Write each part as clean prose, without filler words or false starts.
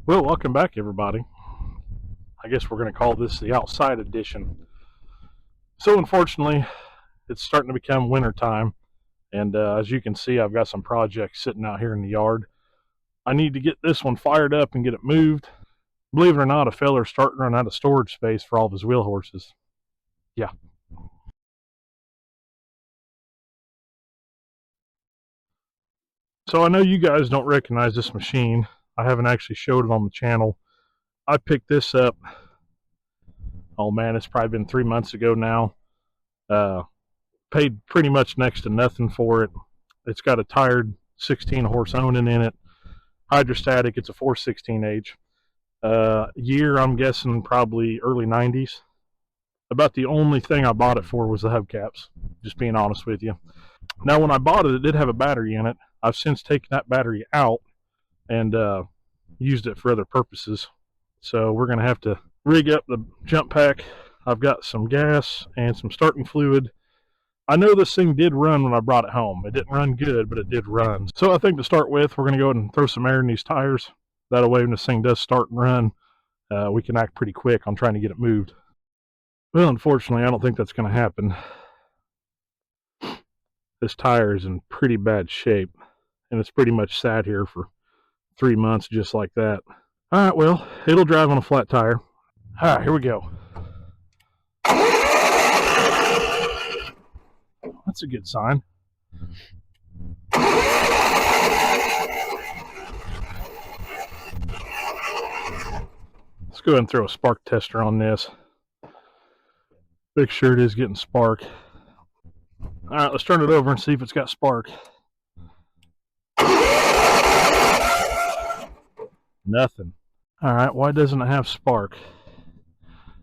Well, welcome back, everybody. I guess we're going to call this the outside edition. So, unfortunately, it's starting to become winter time, and as you can see, I've got some projects sitting out here in the yard. I need to get this one fired up and get it moved. Believe it or not, a feller's starting to run out of storage space for all of his wheel horses. Yeah. So, I know you guys don't recognize this machine. I haven't actually showed it on the channel. I picked this up, oh man, it's probably been 3 months ago now. Paid pretty much next to nothing for it. It's got a tired 16 horse Onan in it, hydrostatic. It's a 416H. Year, I'm guessing probably early 90s. About the only thing I bought it for was the hubcaps, just being honest with you. Now, when I bought it, it did have a battery in it. I've since taken that battery out and used it for other purposes. So we're going to have to rig up the jump pack. I've got some gas and some starting fluid. I know this thing did run when I brought it home. It didn't run good, but it did run. So I think to start with, we're going to go ahead and throw some air in these tires. That way, when this thing does start and run, we can act pretty quick on trying to get it moved. Well, unfortunately, I don't think that's going to happen. This tire is in pretty bad shape, and it's pretty much sat here for 3 months just like that. All right, well, it'll drive on a flat tire. All right, here we go. That's a good sign. Let's go ahead and throw a spark tester on this. Make sure it is getting spark. All right, let's turn it over and see if it's got spark. Nothing. All right, why doesn't it have spark?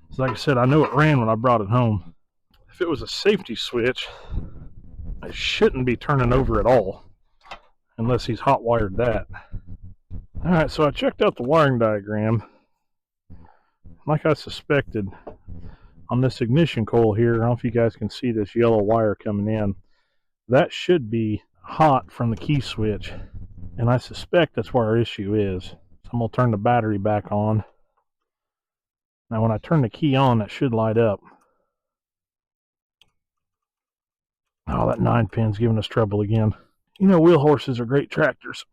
So like I said, I know it ran when I brought it home. If it was a safety switch, it shouldn't be turning over at all, unless he's hot wired that. All right, so I checked out the wiring diagram. Like I suspected, on this ignition coil here, I don't know if you guys can see this yellow wire coming in. That should be hot from the key switch, and I suspect that's where our issue is. So I'm going to turn the battery back on. Now when I turn the key on, that should light up. Oh, that 9-pin's giving us trouble again. You know, wheel horses are great tractors,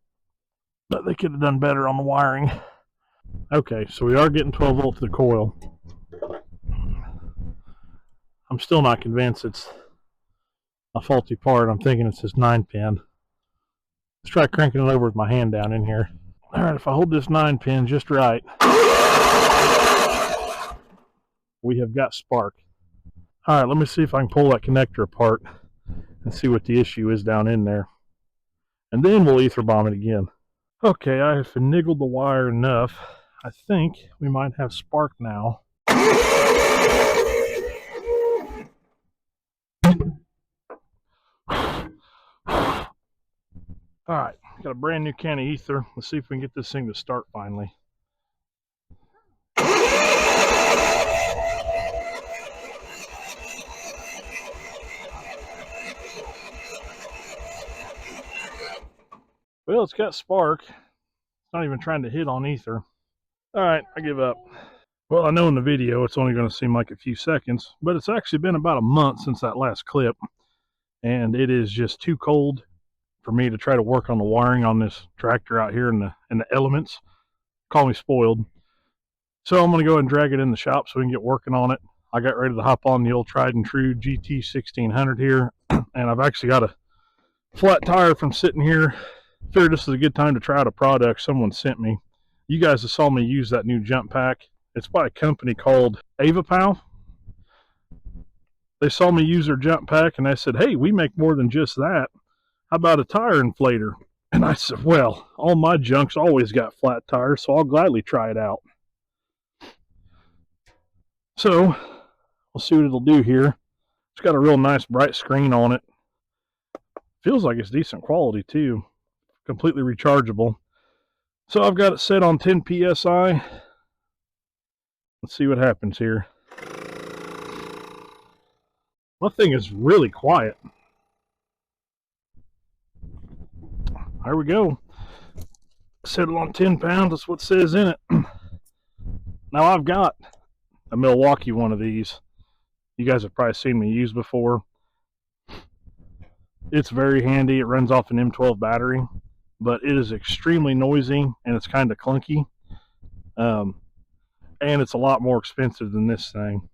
but they could have done better on the wiring. Okay, so we are getting 12 volt to the coil. I'm still not convinced it's a faulty part. I'm thinking it's this 9-pin. Let's try cranking it over with my hand down in here. All right, if I hold this 9-pin just right, we have got spark. All right, let me see if I can pull that connector apart and see what the issue is down in there. And then we'll ether bomb it again. Okay, I have finaggled the wire enough. I think we might have spark now. All right, got a brand new can of ether. Let's see if we can get this thing to start finally. Well, it's got spark. It's not even trying to hit on ether. All right, I give up. Well, I know in the video it's only going to seem like a few seconds, but it's actually been about a month since that last clip, and it is just too cold for me to try to work on the wiring on this tractor out here in the elements. Call me spoiled. So I'm going to go ahead and drag it in the shop so we can get working on it. I got ready to hop on the old tried and true GT 1600 here, and I've actually got a flat tire from sitting here. Figured this is a good time to try out a product someone sent me. You guys have saw me use that new jump pack. It's by a company called AvaPow. They saw me use their jump pack and they said, hey, we make more than just that. How about a tire inflator? And I said, well, all my junk's always got flat tires, so I'll gladly try it out. So we'll see what it'll do here. It's got a real nice bright screen on it. Feels like it's decent quality too. Completely rechargeable. So I've got it set on 10 psi. Let's see what happens here. My thing is really quiet. There we go. Settle on 10 pounds. That's what it says in it. Now I've got a Milwaukee one of these. You guys have probably seen me use before. It's very handy. It runs off an M12 battery, but it is extremely noisy and it's kind of clunky. And it's a lot more expensive than this thing.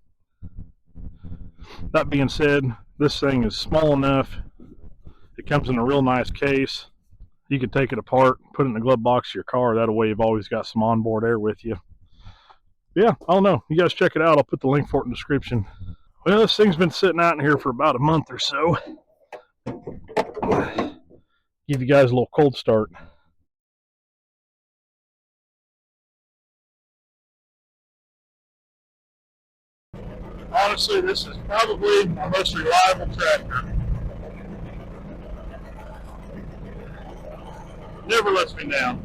That being said, this thing is small enough. It comes in a real nice case. You can take it apart, put it in the glove box of your car. That way you've always got some onboard air with you. Yeah, I don't know. You guys check it out. I'll put the link for it in the description. Well, this thing's been sitting out in here for about a month or so. Give you guys a little cold start. Honestly, this is probably my most reliable tractor. Never lets me down.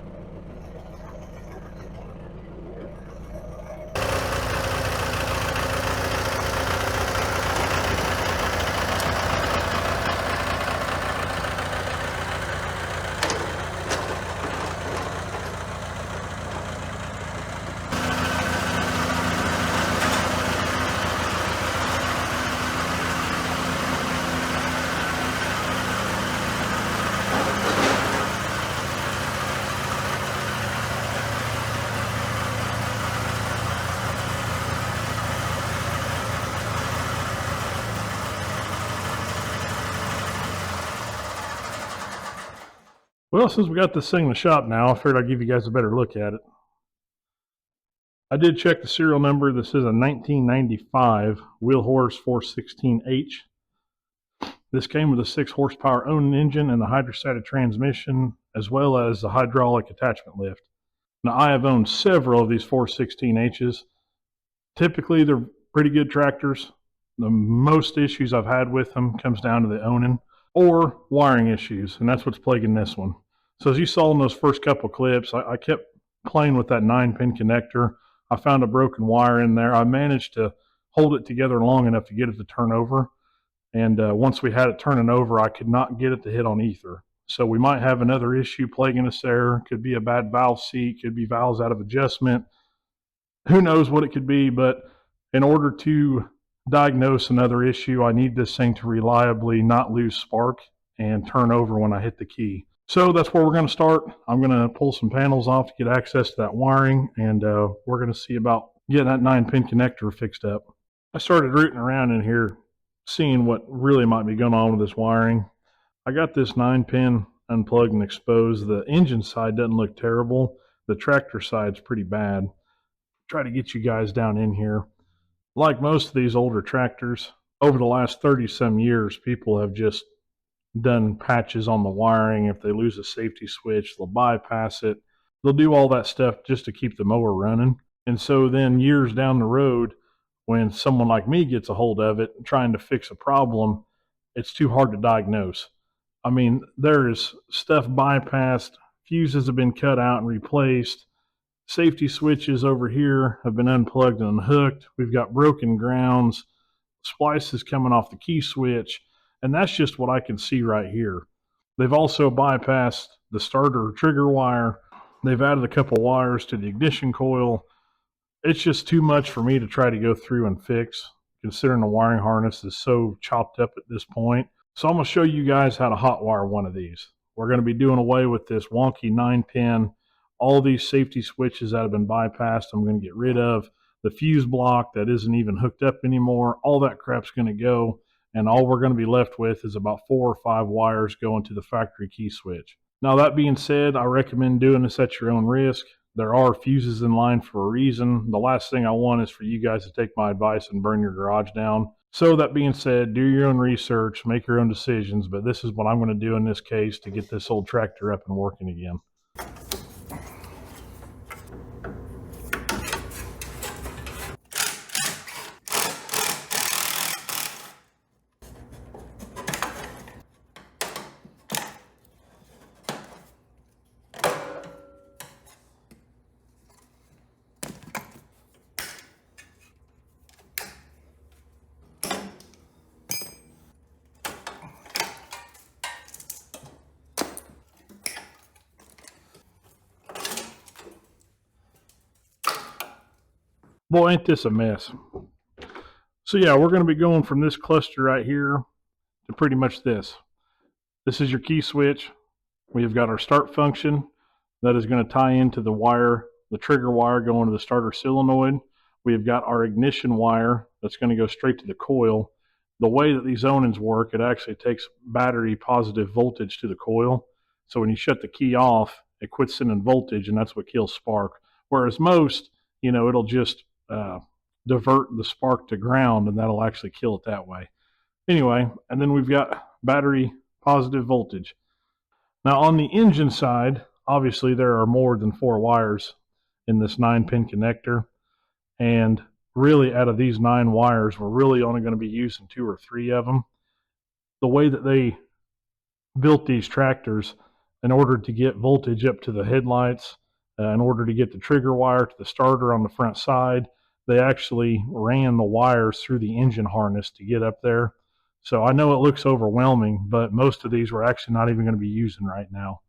Well, since we got this thing in the shop now, I figured I'd give you guys a better look at it. I did check the serial number. This is a 1995 Wheelhorse 416H. This came with a 6 horsepower Onan engine and the hydrostatic transmission, as well as the hydraulic attachment lift. Now, I have owned several of these 416Hs. Typically, they're pretty good tractors. The most issues I've had with them comes down to the Onan or wiring issues, and that's what's plaguing this one. So as you saw in those first couple clips, I kept playing with that 9-pin connector. I found a broken wire in there. I managed to hold it together long enough to get it to turn over. And once we had it turning over, I could not get it to hit on ether. So we might have another issue plaguing us there. Could be a bad valve seat, could be valves out of adjustment. Who knows what it could be, but in order to diagnose another issue, I need this thing to reliably not lose spark and turn over when I hit the key. So that's where we're going to start. I'm going to pull some panels off to get access to that wiring, and we're going to see about getting that 9-pin connector fixed up. I started rooting around in here, seeing what really might be going on with this wiring. I got this 9-pin unplugged and exposed. The engine side doesn't look terrible. The tractor side's pretty bad. Try to get you guys down in here. Like most of these older tractors, over the last 30-some years, people have just done patches on the wiring. If they lose a safety switch, they'll bypass it. They'll do all that stuff just to keep the mower running. And so then years down the road, when someone like me gets a hold of it trying to fix a problem, it's too hard to diagnose. I mean, there is stuff bypassed, fuses have been cut out and replaced, safety switches over here have been unplugged and unhooked, we've got broken grounds, splices coming off the key switch, and that's just what I can see right here. They've also bypassed the starter trigger wire. They've added a couple wires to the ignition coil. It's just too much for me to try to go through and fix, considering the wiring harness is so chopped up at this point. So I'm going to show you guys how to hot wire one of these. We're going to be doing away with this wonky 9-pin. All these safety switches that have been bypassed, I'm going to get rid of. The fuse block that isn't even hooked up anymore, all that crap's going to go. And all we're going to be left with is about 4 or 5 wires going to the factory key switch. Now, that being said, I recommend doing this at your own risk. There are fuses in line for a reason. The last thing I want is for you guys to take my advice and burn your garage down. So that being said, do your own research, make your own decisions, but this is what I'm going to do in this case to get this old tractor up and working again. Boy, ain't this a mess. So yeah, we're going to be going from this cluster right here to pretty much this. This is your key switch. We've got our start function that is going to tie into the wire, the trigger wire going to the starter solenoid. We've got our ignition wire that's going to go straight to the coil. The way that these zonings work, it actually takes battery positive voltage to the coil. So when you shut the key off, it quits sending voltage, and that's what kills spark. Whereas most, it'll just divert the spark to ground, and that'll actually kill it that way. Anyway, and then we've got battery positive voltage. Now on the engine side, obviously there are more than 4 wires in this 9-pin connector, and really out of these 9 wires, we're really only going to be using 2 or 3 of them. The way that they built these tractors, in order to get voltage up to the headlights, in order to get the trigger wire to the starter on the front side, they actually ran the wires through the engine harness to get up there. So I know it looks overwhelming, but most of these we're actually not even going to be using right now.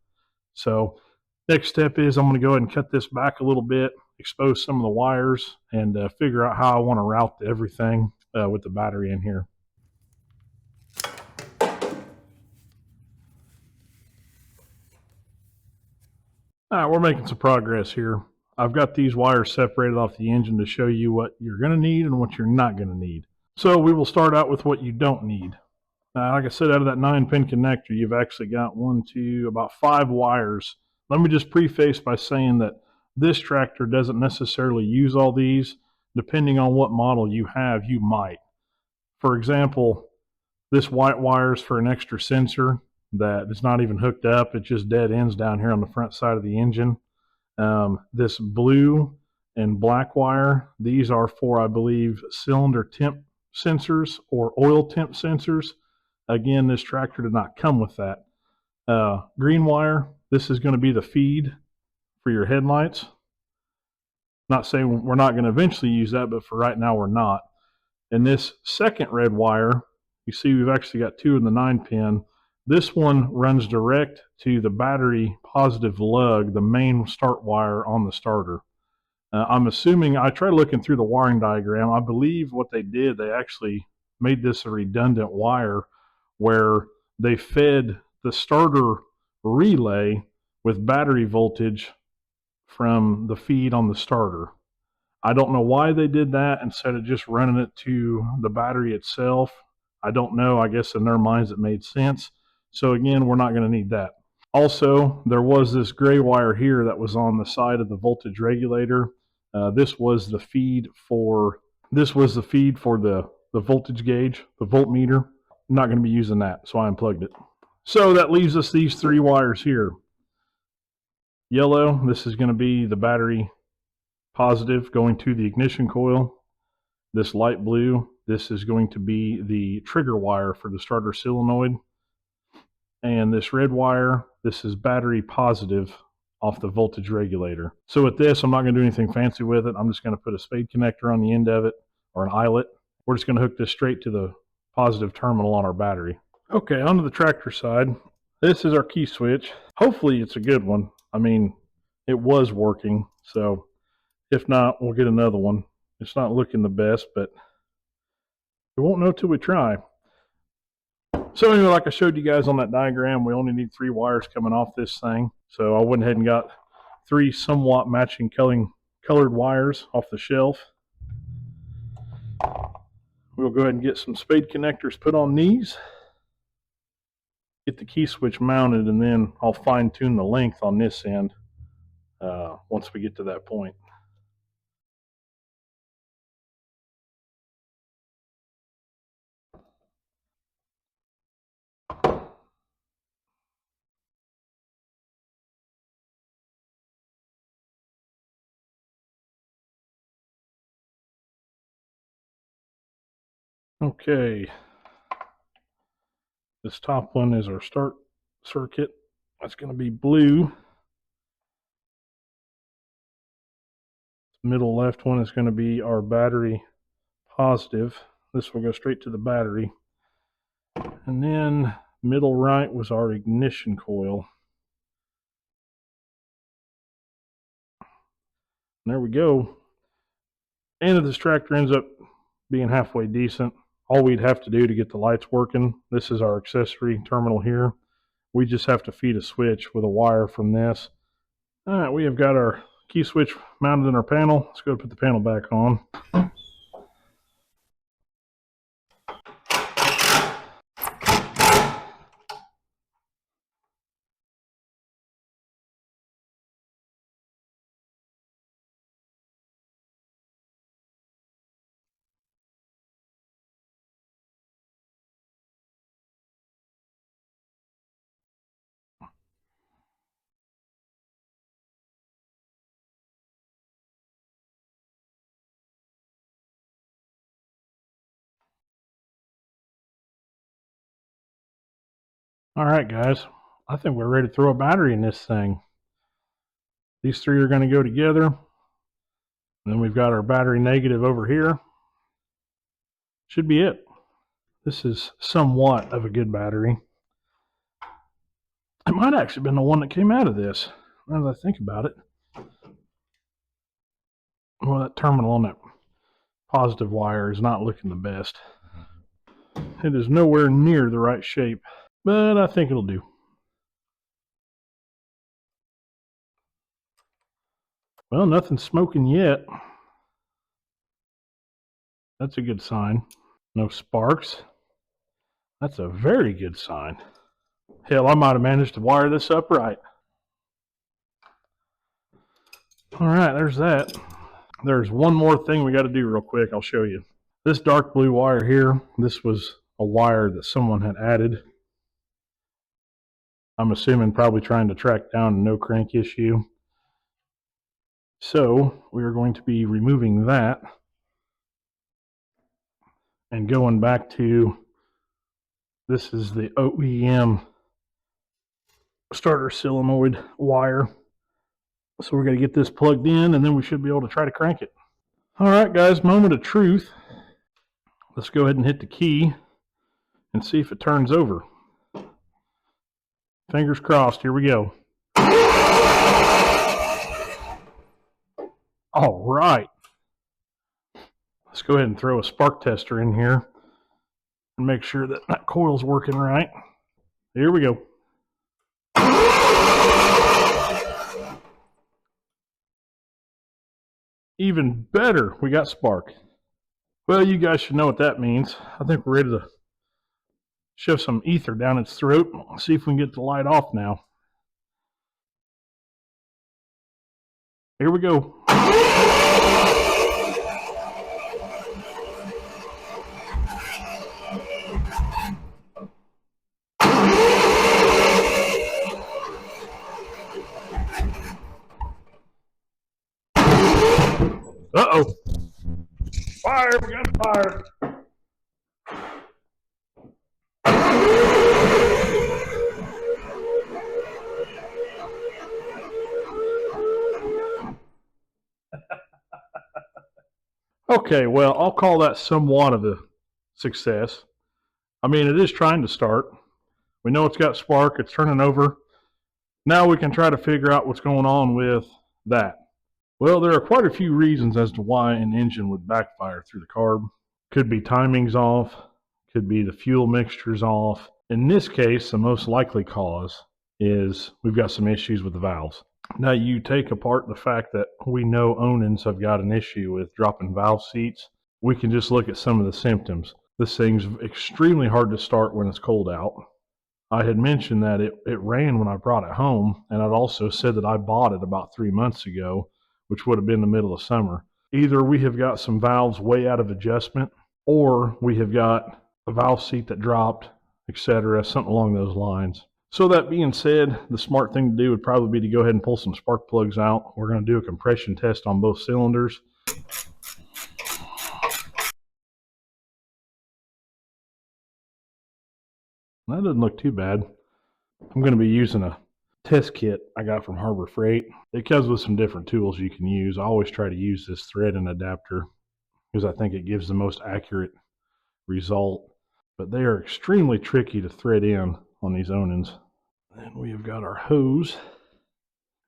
So next step is I'm going to go ahead and cut this back a little bit, expose some of the wires, and figure out how I want to route everything with the battery in here. All right, we're making some progress here. I've got these wires separated off the engine to show you what you're going to need and what you're not going to need. So we will start out with what you don't need. Like I said, out of that 9-pin connector, you've actually got about 5 wires. Let me just preface by saying that this tractor doesn't necessarily use all these. Depending on what model you have, you might. For example, this white wire is for an extra sensor that is not even hooked up. It just dead ends down here on the front side of the engine. This blue and black wire, these are for, I believe, cylinder temp sensors or oil temp sensors. Again, this tractor did not come with that. Green wire, this is going to be the feed for your headlights. Not saying we're not going to eventually use that, but for right now we're not. And this second red wire, you see we've actually got 2 in the 9-pin. This one runs direct to the battery positive lug, the main start wire on the starter. I'm assuming, I tried looking through the wiring diagram. I believe what they did, they actually made this a redundant wire where they fed the starter relay with battery voltage from the feed on the starter. I don't know why they did that instead of just running it to the battery itself. I don't know. I guess in their minds it made sense. So again, we're not going to need that. Also, there was this gray wire here that was on the side of the voltage regulator. This was the feed for the voltage gauge, the voltmeter. I'm not going to be using that, so I unplugged it. So that leaves us these 3 wires here. Yellow, this is going to be the battery positive going to the ignition coil. This light blue, this is going to be the trigger wire for the starter solenoid. And this red wire, this is battery positive off the voltage regulator. So with this, I'm not going to do anything fancy with it. I'm just going to put a spade connector on the end of it, or an eyelet. We're just going to hook this straight to the positive terminal on our battery. Okay, onto the tractor side. This is our key switch. Hopefully it's a good one. I mean, it was working, so if not, we'll get another one. It's not looking the best, but we won't know till we try. So anyway, like I showed you guys on that diagram, we only need 3 wires coming off this thing. So I went ahead and got 3 somewhat matching colored wires off the shelf. We'll go ahead and get some spade connectors put on these. Get the key switch mounted, and then I'll fine tune the length on this end once we get to that point. Okay, this top one is our start circuit. That's going to be blue. Middle left one is going to be our battery positive. This will go straight to the battery. And then middle right was our ignition coil. And there we go. And if this tractor ends up being halfway decent, all we'd have to do to get the lights working, this is our accessory terminal here. We just have to feed a switch with a wire from this. All right, we have got our key switch mounted in our panel. Let's go put the panel back on. All right, guys, I think we're ready to throw a battery in this thing. These three are going to go together. Then we've got our battery negative over here. Should be it. This is somewhat of a good battery. It might actually have been the one that came out of this, now that I think about it. Well, that terminal on that positive wire is not looking the best. It is nowhere near the right shape, but I think it'll do. Well, nothing's smoking yet. That's a good sign. No sparks. That's a very good sign. Hell, I might have managed to wire this up right. All right, there's that. There's one more thing we got to do real quick. I'll show you. This dark blue wire here, this was a wire that someone had added. I'm assuming probably trying to track down a no crank issue. So we are going to be removing that and going back to, this is the OEM starter solenoid wire. So we're going to get this plugged in and then we should be able to try to crank it. All right, guys, moment of truth. Let's go ahead and hit the key and see if it turns over. Fingers crossed, here we go. All right. Let's go ahead and throw a spark tester in here and make sure that that coil's working right. Here we go. Even better, we got spark. Well, you guys should know what that means. I think we're ready to shove some ether down its throat and see if we can get the light off now. Here we go. Uh-oh. Fire, we got fire. Okay, well, I'll call that somewhat of a success. I mean, it is trying to start. We know it's got spark, it's turning over. Now we can try to figure out what's going on with that. Well, there are quite a few reasons as to why an engine would backfire through the carb. Could be timing's off, could be the fuel mixture's off. In this case, the most likely cause is we've got some issues with the valves. Now, you take apart the fact that we know Onins have got an issue with dropping valve seats. We can just look at some of the symptoms. This thing's extremely hard to start when it's cold out. I had mentioned that it ran when I brought it home, and I'd also said that I bought it about 3 months ago, which would have been the middle of summer. Either we have got some valves way out of adjustment, or we have got a valve seat that dropped, etc., something along those lines. So that being said, the smart thing to do would probably be to go ahead and pull some spark plugs out. We're going to do a compression test on both cylinders. That doesn't look too bad. I'm going to be using a test kit I got from Harbor Freight. It comes with some different tools you can use. I always try to use this thread and adapter because I think it gives the most accurate result. But they are extremely tricky to thread in on these Onins. And we have got our hose.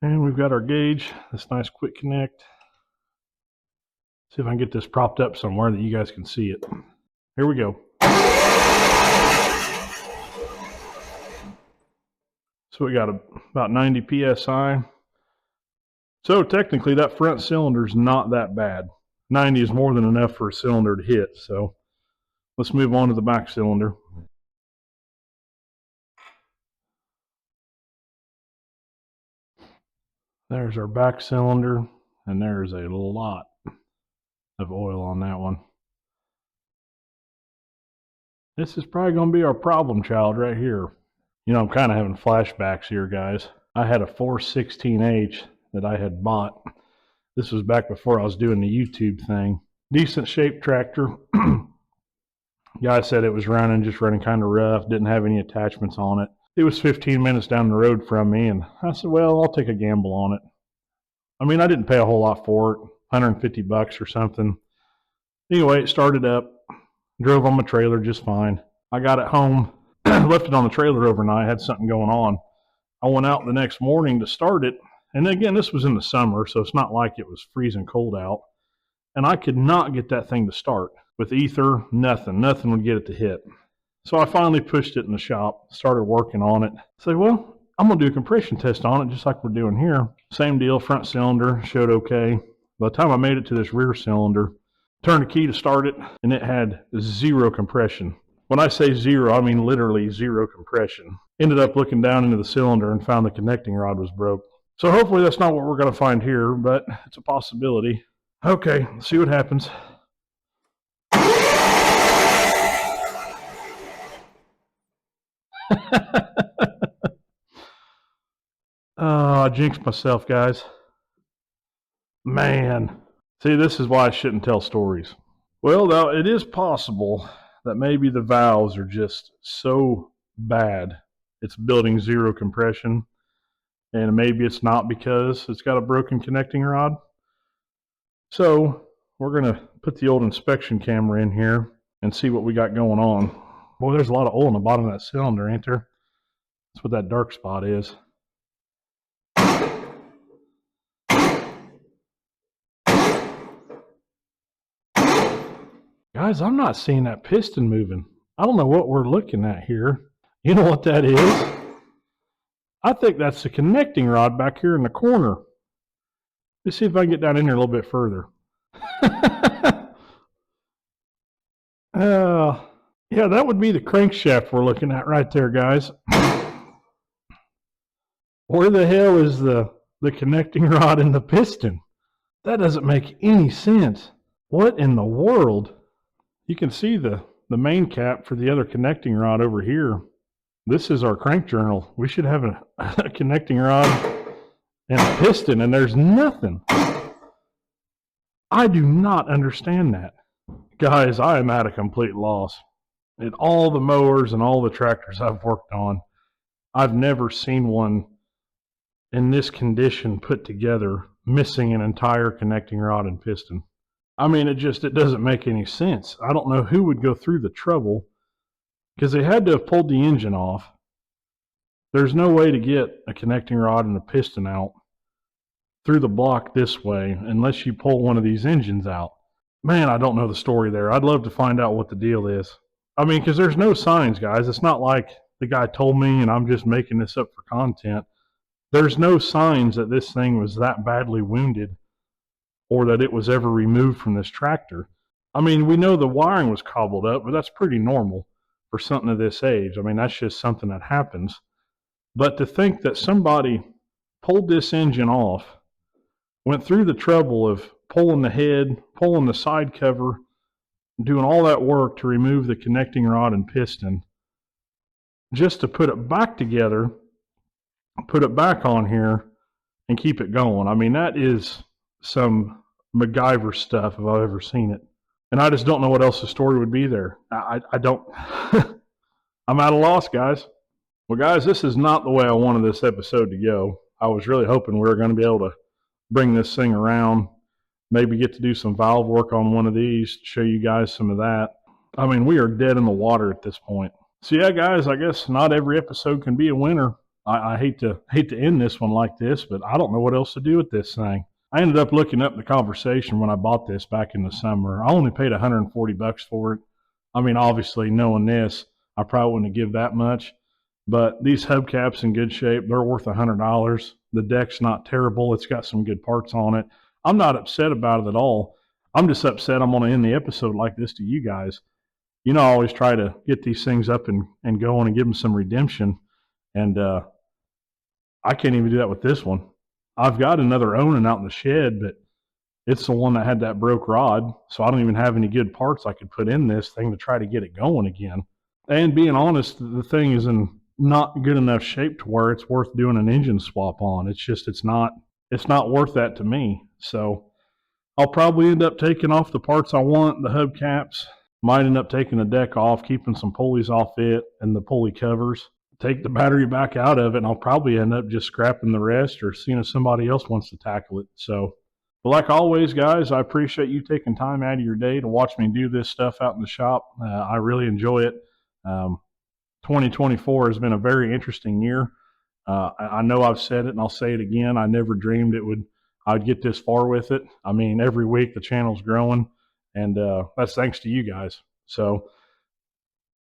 And we've got our gauge, this nice quick connect. See if I can get this propped up somewhere that you guys can see it. Here we go. So we got about 90 psi. So technically that front cylinder is not that bad. 90 is more than enough for a cylinder to hit. So let's move on to the back cylinder. There's our back cylinder, and there's a lot of oil on that one. This is probably going to be our problem child right here. You know, I'm kind of having flashbacks here, guys. I had a 416H that I had bought. This was back before I was doing the YouTube thing. Decent shaped tractor. Guy said it was just running kind of rough, didn't have any attachments on it. It was 15 minutes down the road from me, and I said, well, I'll take a gamble on it. I mean, I didn't pay a whole lot for it, $150 or something. Anyway, it started up, drove on my trailer just fine. I got it home, left it on the trailer overnight, had something going on. I went out the next morning to start it, and again, this was in the summer, so it's not like it was freezing cold out. And I could not get that thing to start. With ether, nothing would get it to hit. So I finally pushed it in the shop, started working on it. Said, well, I'm going to do a compression test on it, just like we're doing here. Same deal, front cylinder, showed okay. By the time I made it to this rear cylinder, turned the key to start it, and it had zero compression. When I say zero, I mean literally zero compression. Ended up looking down into the cylinder and found the connecting rod was broke. So hopefully that's not what we're going to find here, but it's a possibility. Okay, let's see what happens. Oh, I jinxed myself, guys. Man. See, this is why I shouldn't tell stories. Well, now, it is possible that maybe the valves are just so bad it's building zero compression, and maybe it's not because it's got a broken connecting rod. So we're going to put the old inspection camera in here and see what we got going on. Boy, there's a lot of oil in the bottom of that cylinder, ain't there? That's what that dark spot is. Guys, I'm not seeing that piston moving. I don't know what we're looking at here. You know what that is? I think that's the connecting rod back here in the corner. Let's see if I can get down in there a little bit further. Yeah, that would be the crankshaft we're looking at right there, guys. Where the hell is the connecting rod and the piston? That doesn't make any sense. What in the world? You can see the main cap for the other connecting rod over here. This is our crank journal. We should have a connecting rod and a piston, and there's nothing. I do not understand that. Guys, I am at a complete loss. In all the mowers and all the tractors I've worked on, I've never seen one in this condition put together, missing an entire connecting rod and piston. I mean, it doesn't make any sense. I don't know who would go through the trouble, because they had to have pulled the engine off. There's no way to get a connecting rod and a piston out through the block this way unless you pull one of these engines out. Man, I don't know the story there. I'd love to find out what the deal is. I mean, because there's no signs, guys. It's not like the guy told me and I'm just making this up for content. There's no signs that this thing was that badly wounded or that it was ever removed from this tractor. I mean, we know the wiring was cobbled up, but that's pretty normal for something of this age. I mean, that's just something that happens. But to think that somebody pulled this engine off, went through the trouble of pulling the head, pulling the side cover, doing all that work to remove the connecting rod and piston, just to put it back together, put it back on here, and keep it going. I mean, that is some MacGyver stuff if I've ever seen it. And I just don't know what else the story would be there. I don't. I'm at a loss, guys. Well, guys, this is not the way I wanted this episode to go. I was really hoping we were going to be able to bring this thing around, maybe get to do some valve work on one of these, show you guys some of that. I mean, we are dead in the water at this point. So yeah, guys, I guess not every episode can be a winner. I hate to end this one like this, but I don't know what else to do with this thing. I ended up looking up the conversation when I bought this back in the summer. I only paid $140 for it. I mean, obviously, knowing this, I probably wouldn't give that much. But these hubcaps in good shape, they're worth $100. The deck's not terrible. It's got some good parts on it. I'm not upset about it at all. I'm just upset I'm going to end the episode like this to you guys. You know, I always try to get these things up and going and give them some redemption. And I can't even do that with this one. I've got another Onan out in the shed, but it's the one that had that broke rod. So I don't even have any good parts I could put in this thing to try to get it going again. And being honest, the thing is in not good enough shape to where it's worth doing an engine swap on. It's not worth that to me. So I'll probably end up taking off the parts I want, the hubcaps. Might end up taking the deck off, keeping some pulleys off it and the pulley covers. Take the battery back out of it, and I'll probably end up just scrapping the rest or seeing if somebody else wants to tackle it. So, but like always, guys, I appreciate you taking time out of your day to watch me do this stuff out in the shop. I really enjoy it. 2024 has been a very interesting year. I know I've said it, and I'll say it again. I never dreamed I'd get this far with it. I mean, every week the channel's growing, and that's thanks to you guys. So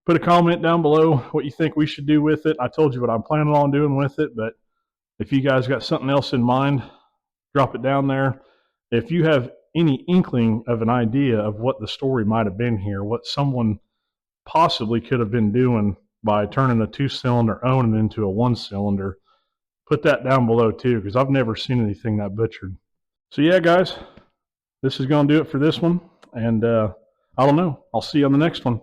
put a comment down below what you think we should do with it. I told you what I'm planning on doing with it, but if you guys got something else in mind, drop it down there. If you have any inkling of an idea of what the story might have been here, what someone possibly could have been doing by turning a 2-cylinder Onan into a 1-cylinder, put that down below too, because I've never seen anything that butchered. So yeah, guys, this is going to do it for this one, and I don't know. I'll see you on the next one.